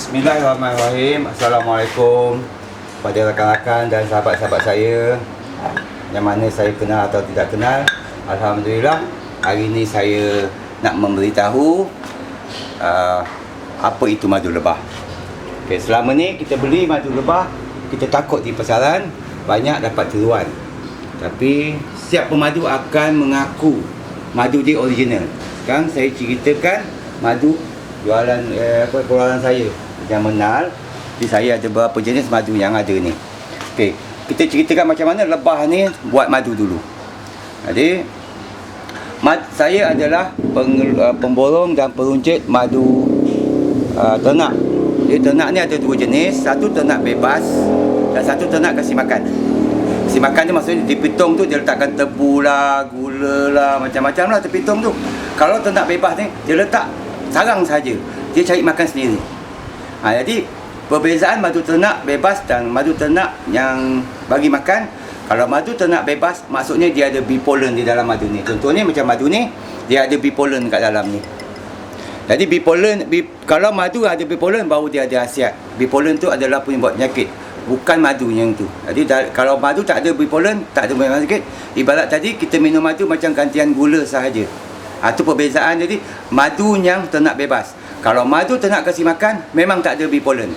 Bismillahirrahmanirrahim. Assalamualaikum kepada rakan-rakan dan sahabat-sahabat saya yang mana saya kenal atau tidak kenal. Alhamdulillah, hari ini saya nak memberitahu apa itu madu lebah. Okay, selama ni kita beli madu lebah, kita takut di pasaran banyak dapat tiruan. Tapi setiap pemadu akan mengaku madu dia original. Sekarang saya ceritakan madu jualan jualan saya yang menal. Di saya ada beberapa jenis madu yang ada ni. Okey, kita ceritakan macam mana lebah ni buat madu dulu. Jadi saya adalah pemborong dan peruncit madu ternak. Jadi ternak ni ada dua jenis, satu ternak bebas dan satu ternak kasih makan. Kasih makan ni maksudnya di pitung tu dia letakkan tebu lah, gula lah, macam-macam lah di pitung tu. Kalau ternak bebas ni dia letak sarang saja, dia cari makan sendiri. Jadi perbezaan madu ternak bebas dan madu ternak yang bagi makan. Kalau madu ternak bebas, maksudnya dia ada bipolen di dalam madu ni. Contohnya macam madu ni, dia ada bipolen kat dalam ni. Jadi kalau madu ada bipolen, baru dia ada khasiat. Bipolen tu adalah penyebab penyakit, bukan madu yang tu. Jadi kalau madu tak ada bipolen, tak ada penyakit. Ibarat tadi kita minum madu macam gantian gula sahaja. Itu perbezaan. Jadi madu yang ternak bebas. Kalau madu ternak kasih makan, memang tak ada bipolen.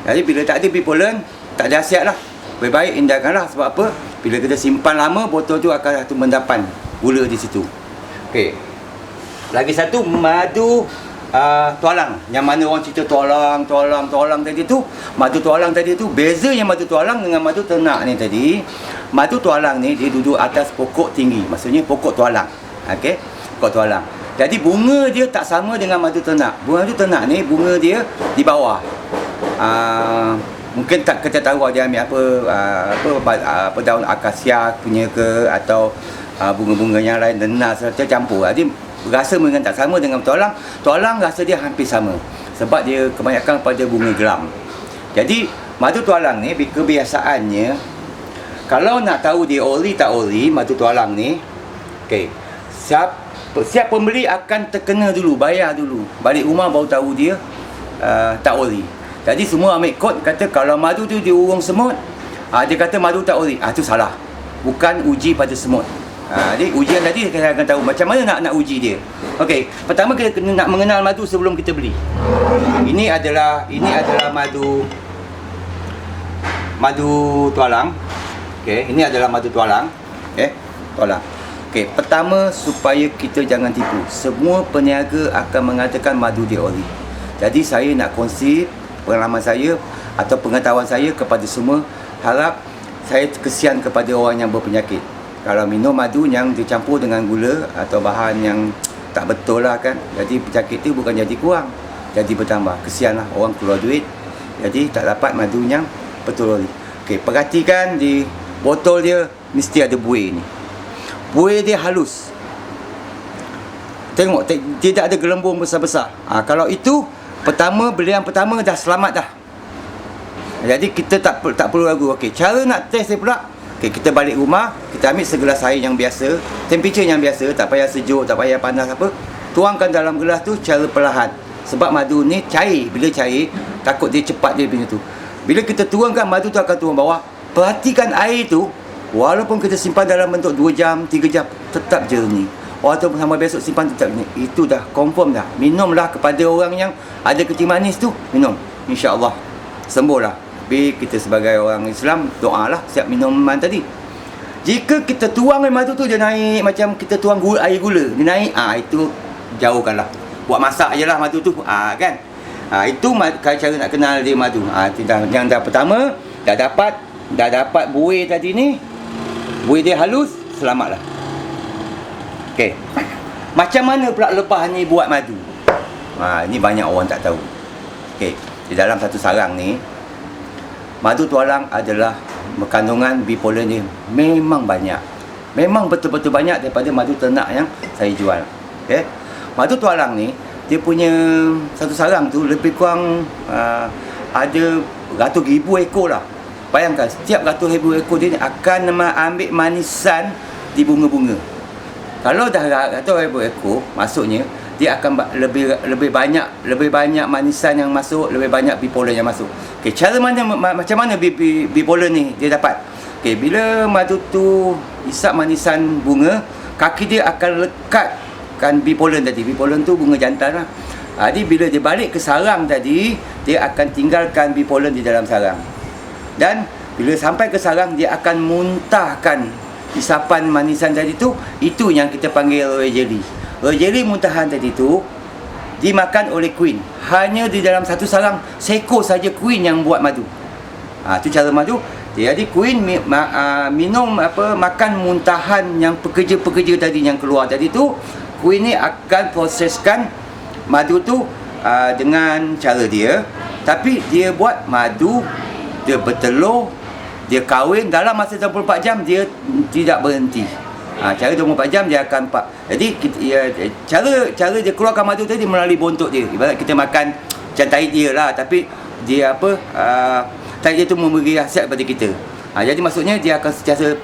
Jadi bila tak ada bipolen, tak ada khasiat lah. Lebih baik indahkanlah. Sebab apa? Bila kita simpan lama, botol tu akan satu mendapan gula di situ. Okey. Lagi satu madu tualang. Yang mana orang cerita tualang tadi tu. Madu tualang tadi tu, bezanya madu tualang dengan madu ternak ni tadi. Madu tualang ni dia duduk atas pokok tinggi. Maksudnya pokok tualang. Okey. Pokok tualang. Jadi bunga dia tak sama dengan madu ternak. Madu ternak ni bunga dia di bawah. Mungkin tak kita tahu dia ambil apa daun akasia punya ke, atau bunga-bunga yang lain nenas serta campur. Jadi rasa mungkin tak sama dengan tualang. Tualang rasa dia hampir sama sebab dia kebanyakan pada bunga geram. Jadi madu tualang ni kebiasaannya, kalau nak tahu dia ori tak ori madu tualang ni, okey, siap pembeli akan terkena dulu, bayar dulu. Balik rumah baru tahu dia tak ori. Jadi semua ambil kod, kata kalau madu tu diurung semut, dia kata madu tak ori. Itu salah. Bukan uji pada semut. Jadi ujian tadi kita akan tahu macam mana nak uji dia. Okey, pertama kita kena nak mengenal madu sebelum kita beli. Ini adalah madu tualang. Okey, ini adalah madu tualang. Okey, tualang. Okey, pertama supaya kita jangan tipu. Semua peniaga akan mengatakan madu dia ori. Jadi saya nak kongsi pengalaman saya atau pengetahuan saya kepada semua. Harap saya kesian kepada orang yang berpenyakit. Kalau minum madu yang dicampur dengan gula atau bahan yang tak betul lah kan, jadi penyakit tu bukan jadi kurang, jadi bertambah. Kesianlah orang keluar duit, jadi tak dapat madu yang betul ori. Okey, perhatikan di botol dia mesti ada buih ni. Buih dia halus. Tengok, tidak ada gelembung besar-besar. Kalau itu belian pertama dah selamat dah. Jadi kita tak perlu ragu. Okey, cara nak test dia pula. Okey, kita balik rumah, kita ambil segelas air yang biasa, temperature yang biasa, tak payah sejuk, tak payah panas apa. Tuangkan dalam gelas tu cara perlahan. Sebab madu ni cair. Bila cair, takut dia cepat dia punya tu. Bila kita tuangkan, madu tu akan turun bawah. Perhatikan air tu, walaupun kita simpan dalam bentuk 2 jam, 3 jam, tetap jernih. Walaupun sampai besok simpan tetap jernih. Itu dah confirm dah. Minumlah kepada orang yang ada kencing manis tu, minum. InsyaAllah sembuhlah. Tapi kita sebagai orang Islam, doalah siap minuman tadi. Jika kita tuang madu tu dia naik macam kita tuang air gula, dia naik, itu jauhkanlah. Buat masak je lah madu tu, kan. Itu cara nak kenal dia madu. Yang dah pertama, dah dapat buih tadi ni. Buih dia halus, selamatlah. Okey. Macam mana pula lebah ni buat madu? Ini banyak orang tak tahu. Okey, di dalam satu sarang ni, madu tualang adalah kandungan bipolen dia memang banyak. Memang betul-betul banyak daripada madu ternak yang saya jual. Okey. Madu tualang ni, dia punya satu sarang tu lebih kurang ada ratus ribu ekor lah. Bayangkan, setiap ratus ribu ekor dia akan ambil manisan di bunga-bunga. Kalau dah ratus ribu ekor, maksudnya dia akan lebih banyak manisan yang masuk, lebih banyak bee pollen yang masuk. Okey, cara macam mana bee pollen ni dia dapat? Okey, bila madu tu isap manisan bunga, kaki dia akan lekatkan bee pollen tadi. Bee pollen tu bunga jantan lah. Jadi bila dia balik ke sarang tadi, dia akan tinggalkan bee pollen di dalam sarang. Dan bila sampai ke sarang, dia akan muntahkan isapan manisan tadi tu. Itu yang kita panggil royal jelly. Royal jelly muntahan tadi tu dimakan oleh queen. Hanya di dalam satu sarang, seekor saja queen yang buat madu. Itu cara madu. Jadi queen makan muntahan yang pekerja-pekerja tadi yang keluar tadi tu. Queen ni akan proseskan madu tu dengan cara dia. Tapi dia buat madu, dia bertelur, dia kahwin dalam masa 24 jam, dia tidak berhenti. Cara 24 jam dia akan jadi cara dia keluarkan madu tadi melalui bontot dia. Ibarat kita makan macam tahi dia lah, tapi dia tahi dia tu memberi khasiat kepada kita. Jadi maksudnya dia akan sentiasa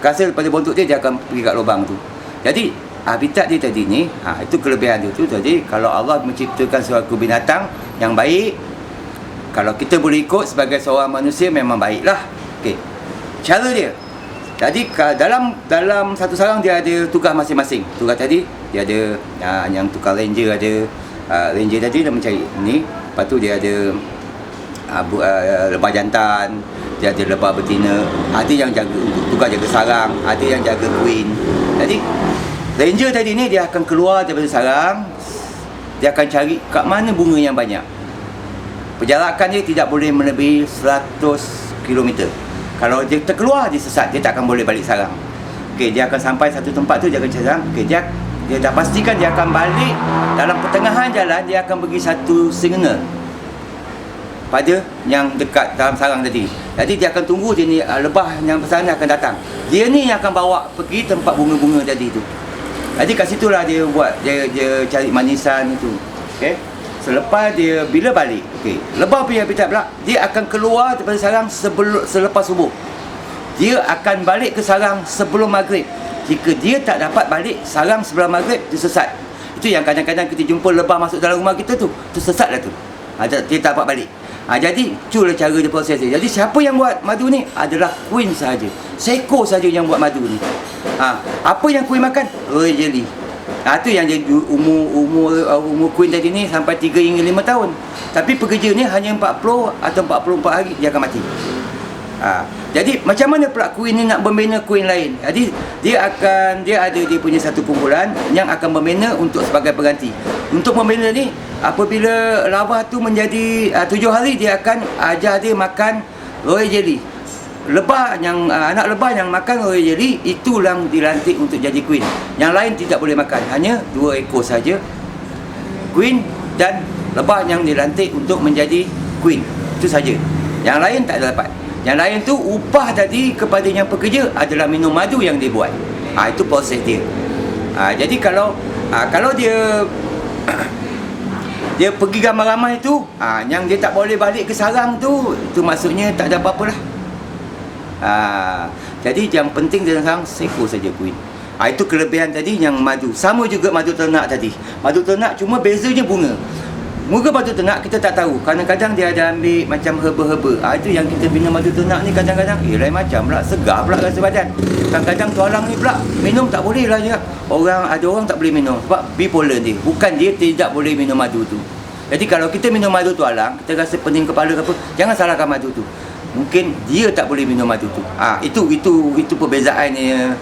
hasil daripada bontot dia akan pergi kat lubang tu. Jadi habitat dia tadi ni, itu kelebihan dia tu. Jadi kalau Allah menciptakan suatu binatang yang baik, kalau kita boleh ikut sebagai seorang manusia, memang baiklah. Okey, cara dia. Jadi dalam satu sarang dia ada tugas masing-masing. Tugas tadi dia ada yang tukar ranger ada. Ranger tadi dia mencari ni. Lepas tu dia ada lebah jantan, dia ada lebah betina. Ada yang jaga tugas jaga sarang, ada yang jaga queen. Jadi ranger tadi ni dia akan keluar daripada sarang. Dia akan cari kat mana bunga yang banyak. Perjalanan dia tidak boleh melebihi 100 km. Kalau dia terkeluar, dia sesat, dia tak akan boleh balik sarang. Okey, dia akan sampai satu tempat tu, dia akan sarang. Okey, dia dah pastikan dia akan balik. Dalam pertengahan jalan, dia akan bagi satu signal pada yang dekat dalam sarang tadi. Jadi dia akan tunggu dia ni, lebah yang besar ni akan datang. Dia ni yang akan bawa pergi tempat bunga-bunga tadi tu. Jadi kat situlah dia buat, dia cari manisan itu. Okey. Selepas dia bila balik, okey, lebah punya habitat pula, dia akan keluar daripada sarang selepas subuh. Dia akan balik ke sarang sebelum maghrib. Jika dia tak dapat balik sarang sebelum maghrib, dia sesat. Itu yang kadang-kadang kita jumpa lebah masuk dalam rumah kita tu sesat lah tu. Dia tak dapat balik. Jadi itulah cara dia proses dia. Jadi siapa yang buat madu ni adalah queen sahaja. Seekor saja yang buat madu ni. Apa yang queen makan? Royal jelly. Itu yang jadi umur queen tadi ni sampai 3 hingga 5 tahun. Tapi pekerja ni hanya 40 atau 44 hari dia akan mati. Jadi macam mana pula queen ni nak membina queen lain? Jadi dia ada dia punya satu kumpulan yang akan membina untuk sebagai pengganti. Untuk membina ni, apabila larva tu menjadi 7 hari, dia akan ajar dia makan royal jelly. Anak lebah yang makan royal jelly, itulah dilantik untuk jadi queen. Yang lain tidak boleh makan. Hanya 2 ekor saja queen dan lebah yang dilantik untuk menjadi queen. Itu saja. Yang lain tak ada dapat. Yang lain tu upah tadi kepada yang pekerja adalah minum madu yang dia buat. Itu proses dia. Jadi kalau dia dia pergi ramai-ramai tu, yang dia tak boleh balik ke sarang tu, itu maksudnya tak ada apa-apa lah. Jadi yang penting dalam sarang seekor saja queen. Itu kelebihan tadi yang madu. Sama juga madu ternak tadi. Madu ternak cuma bezanya bunga. Muka madu ternak kita tak tahu. Kadang-kadang dia ada ambil macam herba-herba. Itu yang kita bina madu ternak ni kadang-kadang lain macam pula, segar pula rasa badan. Kadang-kadang tualang ni pula minum tak boleh lah je. Ada orang tak boleh minum sebab bee pollen dia. Bukan dia tidak boleh minum madu tu. Jadi kalau kita minum madu tualang, kita rasa pening kepala ke apa, jangan salahkan madu tu. Mungkin dia tak boleh minum madu tu. Itu perbezaannya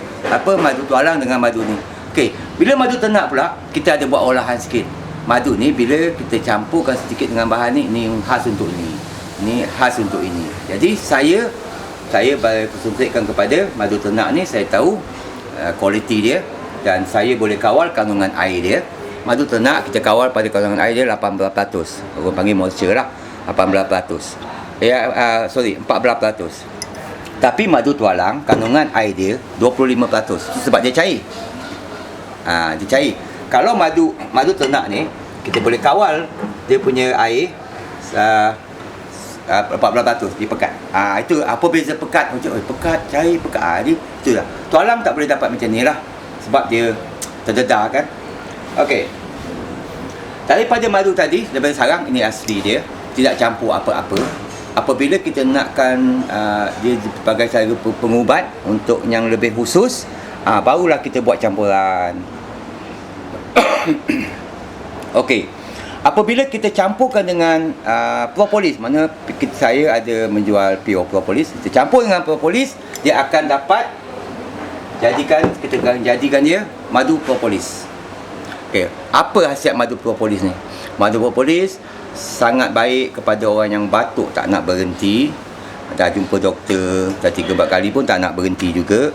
madu tualang dengan madu ni. Okey, bila madu ternak pula, kita ada buat olahan sikit. Madu ni bila kita campurkan sedikit dengan bahan ni khas untuk ini. Ni khas untuk ini. Jadi saya konsentrasikan kepada madu ternak ni, saya tahu kualiti dia dan saya boleh kawal kandungan air dia. Madu ternak kita kawal pada kandungan air dia 18%. Orang panggil moisture lah, 18%. 14%. Tapi madu tualang kandungan air dia 25%. Sebab dia cair. Dia cair. Kalau madu ternak ni kita boleh kawal dia punya air 14% dia pekat. Itu apa beza pekat? Pekat, cair, pekat. Itulah. Tualang tak boleh dapat macam ni lah. Sebab dia terdedah kan. Okey. Daripada madu tadi, daripada sarang, ini asli dia, tidak campur apa-apa. Apabila kita nakkan dia sebagai cara pengubat untuk yang lebih khusus, barulah kita buat campuran. Okey. Apabila kita campurkan dengan propolis, mana saya ada menjual pure propolis, kita campur dengan propolis, dia akan dapat kita akan jadikan dia madu propolis. Okey, apa khasiat madu propolis ni? Madu propolis sangat baik kepada orang yang batuk tak nak berhenti. Dah jumpa doktor dah 3-4 kali pun tak nak berhenti juga.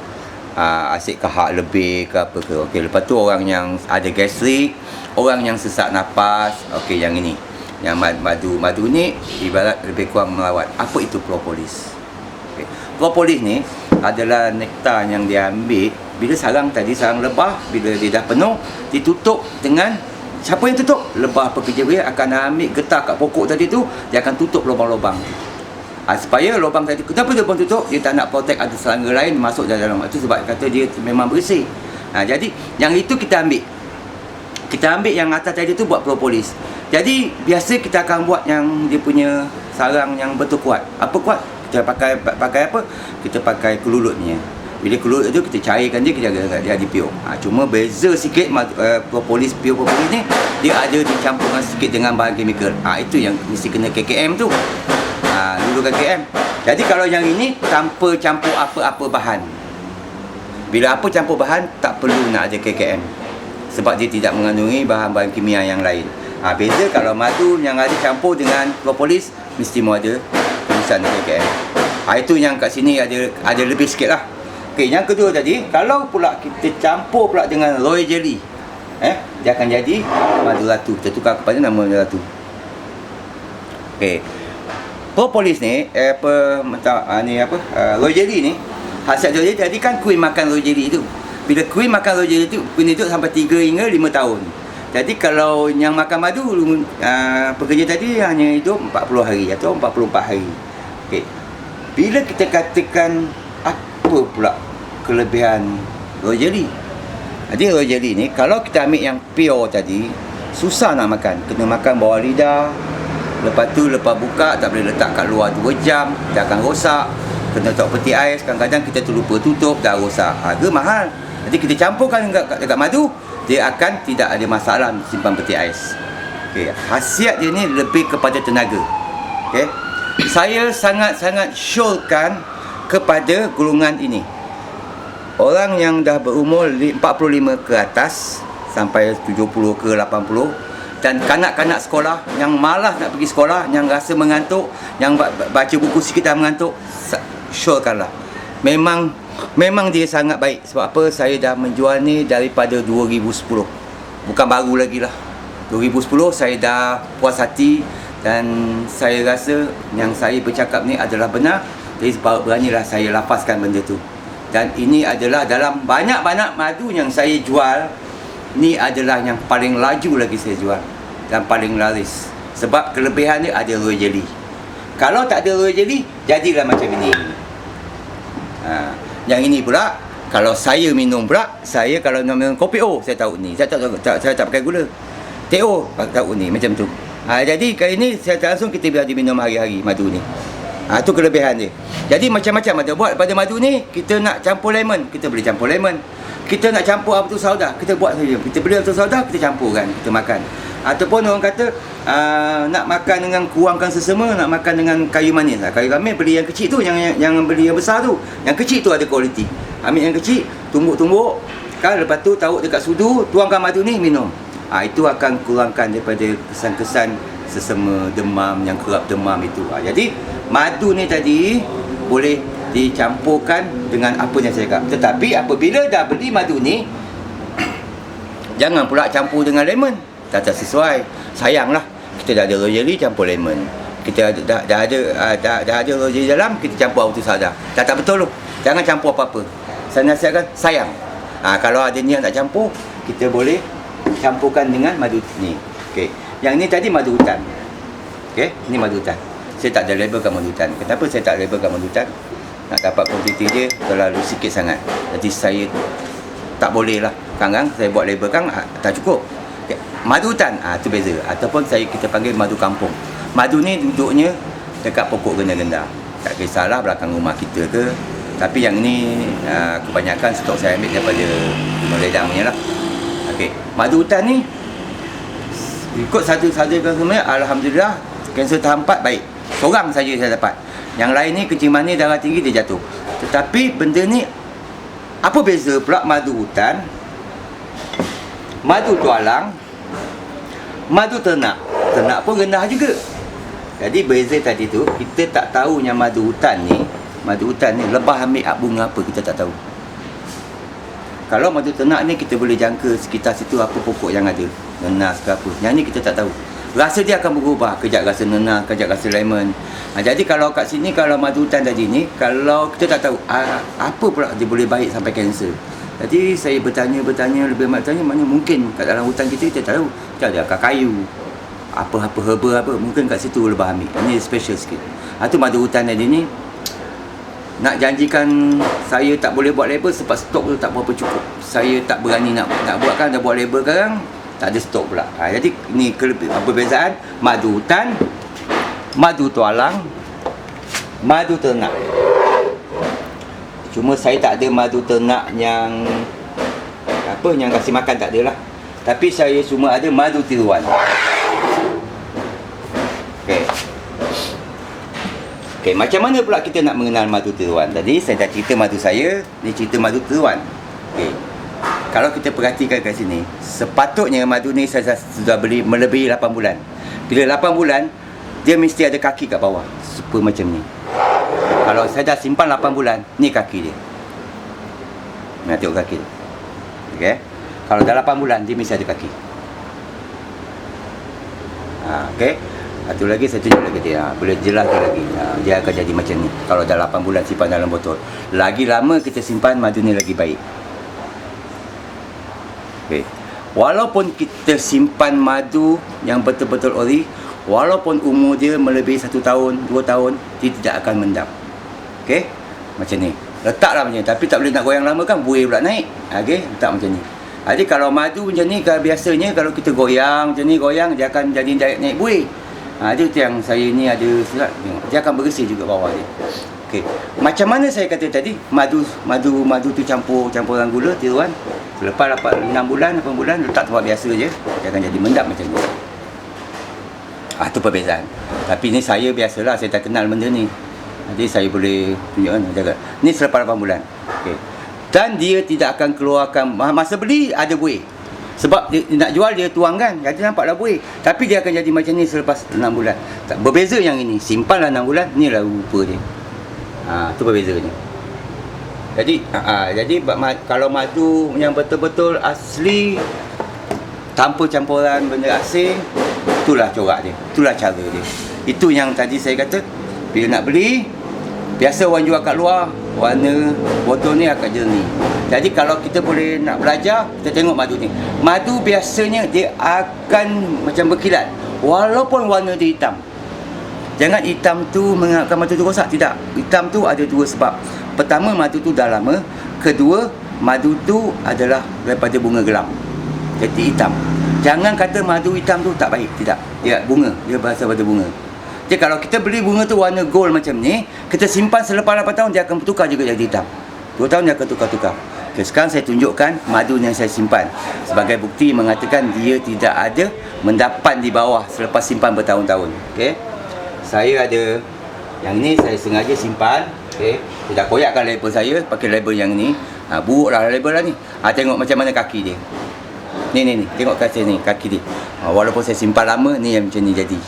Asyik kahak lebih ke apa ke. Okey, lepas tu orang yang ada gastrik, orang yang sesak nafas, okey, yang ini, yang madu ni ibarat lebih kurang melawat. Apa itu propolis? Okay. Propolis ni adalah nektar yang dia ambil bila sarang lebah, bila dia dah penuh, ditutup dengan, siapa yang tutup? Lebah pekerja dia akan ambil getah kat pokok tadi tu, dia akan tutup lubang-lubang. Supaya lubang tadi, kenapa dia pun tutup? Dia tak nak protect ada serangga lain masuk dalam. Itu sebab kata dia memang bersih. Jadi yang itu kita ambil. Kita ambil yang atas tadi tu buat propolis. Jadi biasa kita akan buat yang dia punya sarang yang betul kuat. Apa kuat? Kita pakai apa? Kita pakai kelulutnya. Bila kelulut tu kita cairkan dia, kita jaga dia jadi pure. Cuma beza sikit propolis, pure propolis ni dia ada dicampurkan sikit dengan bahan kimikal. Itu yang mesti kena KKM tu. Dulu KKM. Jadi kalau yang ini tanpa campur apa-apa bahan. Bila apa campur bahan, tak perlu nak ada KKM. Sebab dia tidak mengandungi bahan-bahan kimia yang lain. Beza kalau madu yang ada campur dengan propolis, mesti mau ada tulisan KKM. Itu yang kat sini ada lebih sikit lah. Okey, yang kedua tadi, kalau pula kita campur pula dengan royal jelly, dia akan jadi madu ratu. Kita tukar kepada nama madu ratu. Okey. Propolis ni, royal jelly ni, khasiat royal jelly tadi kan Queen makan royal jelly tu. Bila Queen makan royal jelly tu, Queen hidup sampai 3 hingga 5 tahun. Jadi kalau yang makan madu, pekerja tadi hanya hidup 40 hari atau 44 hari. Okey. Bila kita katakan apa pula kelebihan royal jelly? Jadi royal jelly ni kalau kita ambil yang pure tadi, susah nak makan. Kena makan bawah lidah. Lepas tu lepas buka tak boleh letak kat luar 2 jam, dia akan rosak. Kena letak peti ais, kadang-kadang kita terlupa tutup, dah rosak. Harga mahal. Jadi kita campurkan dekat madu, dia akan tidak ada masalah simpan peti ais. Okey, khasiat dia ni lebih kepada tenaga. Okey. Saya sangat-sangat syorkan kepada golongan ini. Orang yang dah berumur 45 ke atas sampai 70 ke 80, dan kanak-kanak sekolah yang malas nak pergi sekolah, yang rasa mengantuk, yang baca buku sikit dah mengantuk, syorkanlah. Memang dia sangat baik. Sebab apa? Saya dah menjual ni daripada 2010. Bukan baru lagi lah. 2010 saya dah puas hati dan saya rasa yang saya bercakap ni adalah benar. Jadi beranilah saya lapaskan benda tu. Dan ini adalah dalam banyak-banyak madu yang saya jual, ni adalah yang paling laju lagi saya jual dan paling laris. Sebab kelebihan dia ada royal jelly. Kalau tak ada royal jelly, jadilah macam ini. Yang ini pula, kalau saya minum pula, saya kalau minum kopi saya tahu ni. Saya tak pakai gula. TO tahu ni macam tu. Jadi kali ni saya langsung kita biar dia minum hari-hari madu ni. Itu kelebihan dia. Jadi macam-macam ada buat pada madu ni. Kita nak campur lemon, kita boleh campur lemon. Kita nak campur apa tu sauda, kita buat saja. Kita beli apa tu sauda, kita campurkan, kita makan. Ataupun orang kata nak makan dengan kurangkan sesama, nak makan dengan kayu manis. Kayu manis beli yang kecil tu, yang beli yang besar tu. Yang kecil tu ada kualiti. Ambil yang kecil, tumbuk-tumbuk kan, lepas tu taruh dekat sudu, tuangkan madu ni, minum. Itu akan kurangkan daripada kesan-kesan sesama demam, yang kerap demam itu. Jadi madu ni tadi boleh dicampurkan dengan apa yang saya cakap. Tetapi apabila dah beli madu ni, jangan pula campur dengan lemon. Tak sesuai. Sayanglah, kita dah ada royal jelly campur lemon. Kita dah ada royal jelly dalam, kita campur auto sada. Tak betul tu. Jangan campur apa-apa. Saya nasihatkan, sayang. Kalau ada niat nak campur, kita boleh campurkan dengan madu ni. Okey. Yang ni tadi madu hutan. Okey, ni madu hutan. Saya tak ada labelkan madu hutan. Kenapa saya tak labelkan madu hutan? Nak dapat kuantiti dia terlalu sikit sangat. Jadi saya tak boleh lah. Sekarang saya buat label kan tak cukup. Okay. Madu hutan, tu beza. Ataupun kita panggil madu kampung. Madu ni duduknya dekat pokok genda-genda. Tak kisahlah belakang rumah kita ke. Tapi yang ni kebanyakan stok saya ambil daripada Gunung Ledang punya lah. Okey, madu hutan ni ikut satu-satu semuanya, alhamdulillah kanser tahap 4 baik. Seorang saja saya dapat. Yang lain ni kencing manis, darah tinggi, dia jatuh. Tetapi benda ni apa beza pula madu hutan, madu tualang, madu ternak. Ternak pun rendah juga. Jadi beza tadi tu, kita tak tahu yang madu hutan ni lebah ambil bunga apa, kita tak tahu. Kalau madu ternak ni kita boleh jangka sekitar situ apa pokok yang ada, nenas ke apa. Yang ni kita tak tahu. Rasa dia akan berubah, kejap rasa nenas, kejap rasa lemon. Jadi kalau kat sini, kalau madu hutan tadi ni, kalau kita tak tahu apa pula dia boleh baik sampai kanser. Jadi saya bertanya, lebih banyak bertanya, mana mungkin kat dalam hutan kita tahu, kita ada akar kayu, apa-apa herba apa, mungkin kat situ lebah ambil. Ini special sikit. Itu madu hutan tadi ni, nak janjikan saya tak boleh buat label sebab stok tu tak berapa cukup. Saya tak berani nak buatkan, dah buat label sekarang, tak ada stok pula. Jadi ni perbezaan madu hutan, madu tualang, madu ternak. Cuma saya tak ada madu ternak yang yang kasih makan, tak ada lah. Tapi saya cuma ada madu tiruan. Okey, macam mana pula kita nak mengenal madu tiruan? Tadi saya dah cerita madu saya, ni cerita madu tiruan. Okey. Kalau kita perhatikan kat sini, sepatutnya madu ni saya sudah beli melebihi 8 bulan. Bila 8 bulan, dia mesti ada kaki kat bawah, super macam ni. Kalau saya dah simpan 8 bulan, ni kaki dia. Nak tengok kaki dia. Okey. Kalau dah 8 bulan, dia mesti ada kaki. Okey. Satu lagi saya tunjuk lagi dia. Boleh jelaskan lagi. Dia akan jadi macam ni. Kalau dah 8 bulan simpan dalam botol. Lagi lama kita simpan, madu ni lagi baik. Okey. Walaupun kita simpan madu yang betul-betul ori, walaupun umur dia melebihi 1 tahun, 2 tahun, dia tidak akan mendap. Okey? Macam ni. Letaklah macam ni. Tapi tak boleh nak goyang lama kan, buih pula naik. Okey? Letak macam ni. Jadi kalau madu macam ni, biasanya kalau kita goyang macam ni, dia akan jadi naik buih. Itu yang saya ni ada surat. Dia akan bersih juga bawah dia. Okey. Macam mana saya kata tadi, madu tu campuran gula tiruan. Selepas dapat 6 bulan, 8 bulan, letak tempat biasa je, dia akan jadi mendap macam ni. Itu perbezaan. Tapi ni saya biasalah, saya tak kenal benda ni. Jadi saya boleh tunjukkan, jaga. Ni selepas 8 bulan. Okey. Dan dia tidak akan keluarkan, masa beli ada buih. Sebab dia nak jual, dia tuangkan, jadi nampaklah buih. Tapi dia akan jadi macam ni selepas 6 bulan. Berbeza yang ini, simpanlah 6 bulan, ni lah rupa dia. Itu berbezanya. Jadi kalau madu yang betul-betul asli, tanpa campuran benda asing, itulah corak dia, itulah cara dia. Itu yang tadi saya kata, bila nak beli, biasa orang jual kat luar, warna botol ni akan jernih. Jadi kalau kita boleh nak belajar, kita tengok madu ni. Madu biasanya dia akan macam berkilat, walaupun warna dia hitam. Jangan hitam tu menganggapkan madu tu rosak, tidak. Hitam tu ada 2 sebab. Pertama, madu tu dah lama. Kedua, madu tu adalah daripada bunga gelam, jadi hitam. Jangan kata madu hitam tu tak baik, tidak. Dia bunga, dia berasal pada bunga. Jadi kalau kita beli bunga tu warna gold macam ni, kita simpan selepas 8 tahun, dia akan bertukar juga jadi hitam. 2 tahun dia akan tukar-tukar. Okay, sekarang saya tunjukkan madu yang saya simpan sebagai bukti mengatakan dia tidak ada mendapat di bawah selepas simpan bertahun-tahun. Okay. Saya ada yang ni, saya sengaja simpan. Okay. Saya dah koyakkan label saya, pakai label yang ni. Buruk lah label lah ni. Tengok macam mana kaki dia. Ni. Tengok kaki ni, kaki dia. Walaupun saya simpan lama, ni yang macam ni jadi.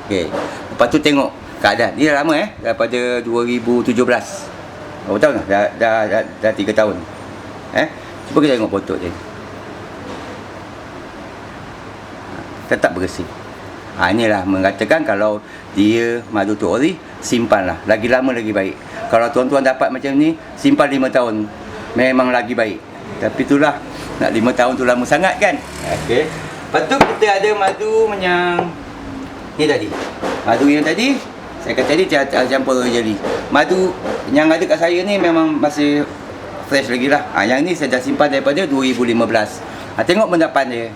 Okay. Lepas tu tengok keadaan. Ni dah lama daripada 2017. Berapa tahun dah? Dah 3 tahun. Cuba kita tengok foto dia. Tetap bersih. Inilah mengatakan kalau dia madu tu ori, simpanlah. Lagi lama lagi baik. Kalau tuan-tuan dapat macam ni, simpan 5 tahun. Memang lagi baik. Tapi itulah, nak 5 tahun tu lama sangat kan? Okey. Lepas tu kita ada madu yang ni tadi. Madu yang tadi, saya kata tadi dia campur jeli. Madu yang ada kat saya ni memang masih fresh lagi lah. Yang ni saya dah simpan daripada 2015. Tengok pendapan dia.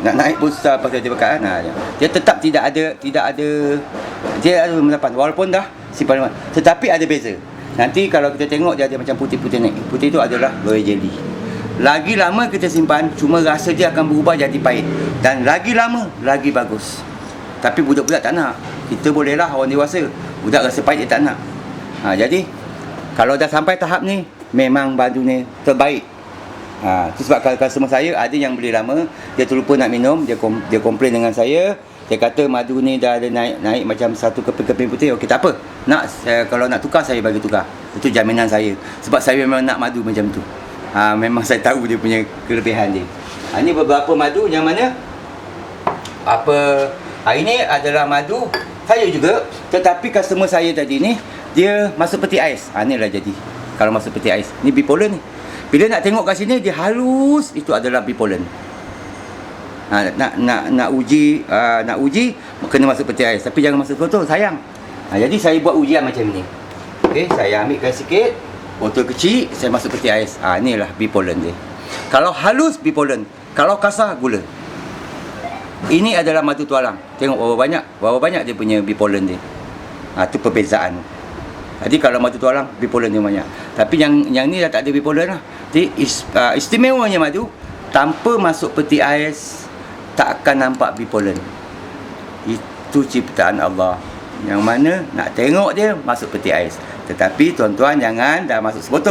Nak naik pun susah pasal dia bekat kan. Dia tetap tidak ada dia ada 8 walaupun dah simpan. Tetapi ada beza. Nanti kalau kita tengok dia ada macam putih-putih naik. Putih itu adalah royal jelly. Lagi lama kita simpan, cuma rasa dia akan berubah jadi pahit. Dan lagi lama, lagi bagus. Tapi budak-budak tak nak. Kita bolehlah orang dewasa. Budak rasa pahit dia tak nak. Jadi, kalau dah sampai tahap ni, memang madu ni terbaik. Itu sebab kalau customer saya, ada yang beli lama, dia terlupa nak minum, dia komplain dengan saya. Dia kata madu ni dah ada naik macam satu keping-keping putih. Okey, tak apa. Kalau nak tukar, saya bagi tukar. Itu jaminan saya. Sebab saya memang nak madu macam tu. Memang saya tahu dia punya kelebihan dia. Ini beberapa madu yang mana ini adalah madu saya juga, tetapi customer saya tadi ni dia masuk peti ais. Inilah jadi kalau masuk peti ais. Ni bipolen ni. Bila nak tengok kat sini dia halus, itu adalah bipolen. Nak uji kena masuk peti ais, tapi jangan masuk botol, sayang. Jadi saya buat ujian macam ni. Okey, saya ambilkan sikit botol kecil, saya masuk peti ais. Inilah bipolen dia. Kalau halus bipolen, kalau kasar gula. Ini adalah madu tualang. Tengok berapa banyak dia punya bipolen dia. Itu perbezaan. Jadi kalau madu tualang, bipolen dia banyak. Tapi yang ni dah tak ada bipolen lah. Jadi istimewanya madu, tanpa masuk peti ais tak akan nampak bipolen. Itu ciptaan Allah. Yang mana nak tengok dia masuk peti ais. Tetapi tuan-tuan jangan dah masuk sebotol.